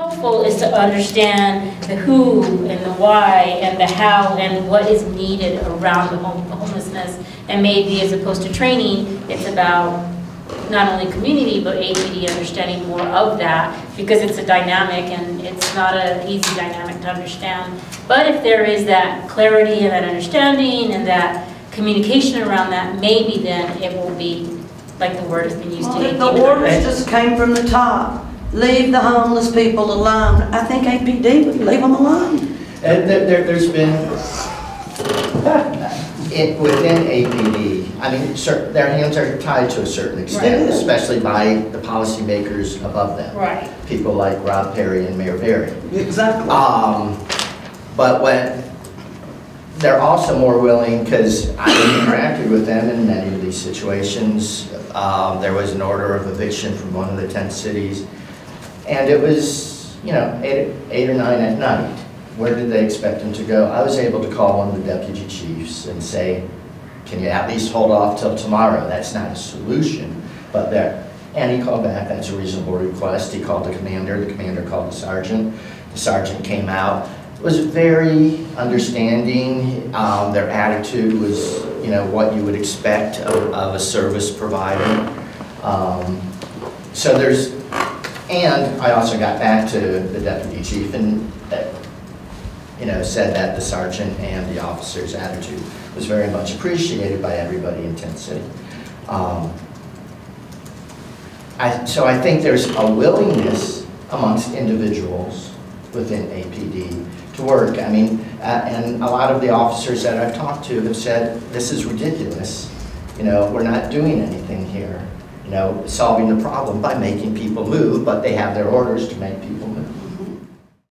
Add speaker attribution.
Speaker 1: helpful is to understand the who and the why and the how and what is needed around the homelessness. And maybe as opposed to training, it's about not only community, but APD understanding more of that, because it's a dynamic and it's not an easy dynamic to understand. But if there is that clarity and that understanding and that communication around that, maybe then it will be, like the word has been used today.
Speaker 2: The orders just came from the top. Leave the homeless people alone. I think APD would leave them alone.
Speaker 3: There's been, within APD, I mean, their hands are tied to a certain extent, right, especially by the policymakers above them.
Speaker 1: Right.
Speaker 3: People like Rob Perry and Mayor Berry.
Speaker 2: Exactly.
Speaker 3: But when they're also more willing, because I interacted with them in many of these situations. There was an order of eviction from one of the 10 cities. And it was, you know, 8 or 9 at night. Where did they expect him to go? I was able to call one of the deputy chiefs and say, can you at least hold off till tomorrow? That's not a solution, but there. And he called back, that's a reasonable request. He called the commander called the sergeant came out. It was very understanding. Their attitude was, you know, what you would expect of a service provider. So there's, and I also got back to the deputy chief and, you know, said that the sergeant and the officer's attitude was very much appreciated by everybody in Tent City. So I think there's a willingness amongst individuals within APD to work. I mean, and a lot of the officers that I've talked to have said, this is ridiculous. You know, we're not doing anything here. You know, solving the problem by making people move, but they have their orders to make people move.